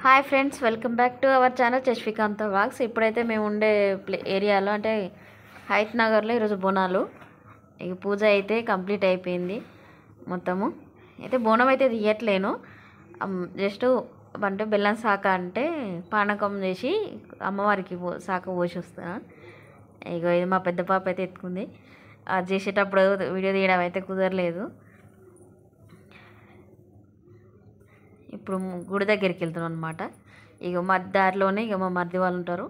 Hi friends, welcome back to our channel Chashvikanth vlogs. ఇప్పుడైతే మేము ఉండే ఏరియాలో అంటే హైత్ నగర్లో ఈరోజు బోనాలు. ఇక పూజ అయితే కంప్లీట్ అయిపోయింది మొత్తము. అయితే బోనం అయితే తీయట్లేను, జస్ట్ అంటే బెల్లం శాఖ అంటే పానకం చేసి అమ్మవారికి శాఖ పోసి వస్తాను. ఇక ఇది మా పెద్ద పాప అయితే ఎత్తుకుంది. అది చేసేటప్పుడు వీడియో తీయడం అయితే కుదరలేదు. ఇప్పుడు గుడి దగ్గరికి వెళ్తున్నాం అనమాట. ఇక మా దారిలోనే ఇక మా మరిది వాళ్ళు ఉంటారు,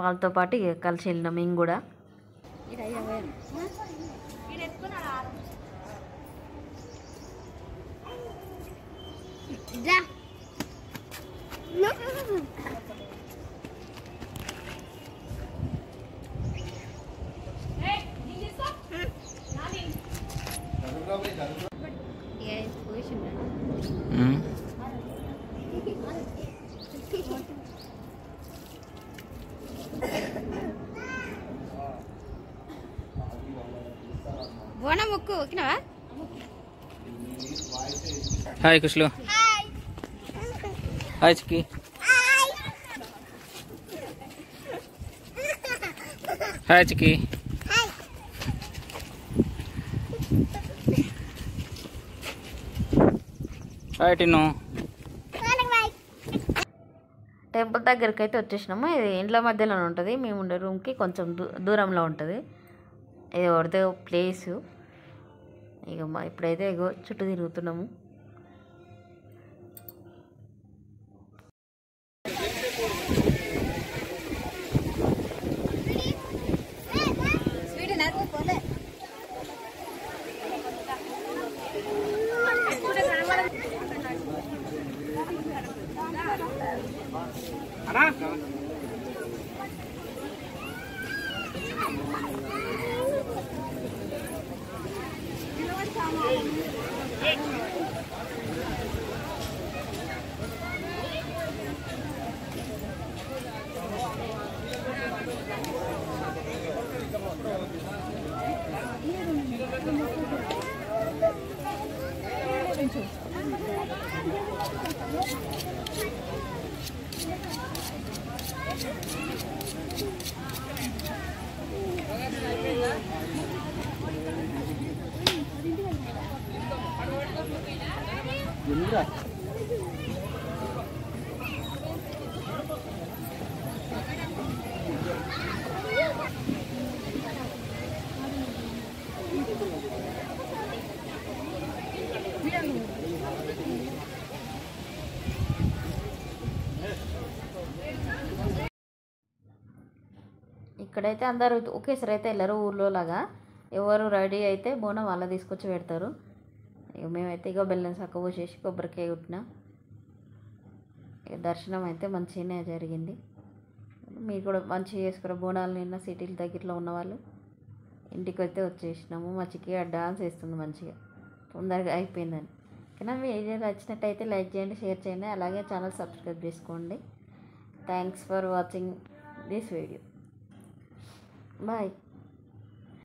వాళ్ళతో పాటు ఇక కలిసి వెళ్ళినాం మేము కూడా. బోనం ముక్కు ఓకేనావా? Hi Kushlu, hi Chikki, hi Chikki. Hi Tinnu. Temple దగ్గరికి అయితే వచ్చేసినాము. ఇది ఇండ్ల మధ్యలోనే ఉంటుంది, మేము ఉండే రూమ్కి కొంచెం దూరంలో ఉంటుంది. ఇది ఒకటే ప్లేసు. ఇక ఇప్పుడైతే ఇగో చుట్టూ తిరుగుతున్నాము. ఇక్కడైతే అందరూ ఒకేసారి అయితే వెళ్ళరు, ఊర్లో లాగా ఎవరు రెడీ అయితే బోనం వాళ్ళ తీసుకొచ్చి పెడతారు. ఇక మేమైతే ఇక బెల్లం సక్క పోసేసి కొబ్బరికాయ కొట్టినాం. ఇక దర్శనం అయితే మంచిగానే జరిగింది. మీరు కూడా మంచిగా చేసుకున్న బోనాలు. నిన్న సిటీల దగ్గరలో ఉన్నవాళ్ళు ఇంటికి అయితే వచ్చేసినాము. మా చిక్కి డాన్స్ వేస్తుంది మంచిగా, తొందరగా అయిపోయిందని. కానీ మీ వీడియో నచ్చినట్టయితే లైక్ చేయండి, షేర్ చేయండి, అలాగే ఛానల్ సబ్స్క్రైబ్ చేసుకోండి. Thanks for watching this video. Bye.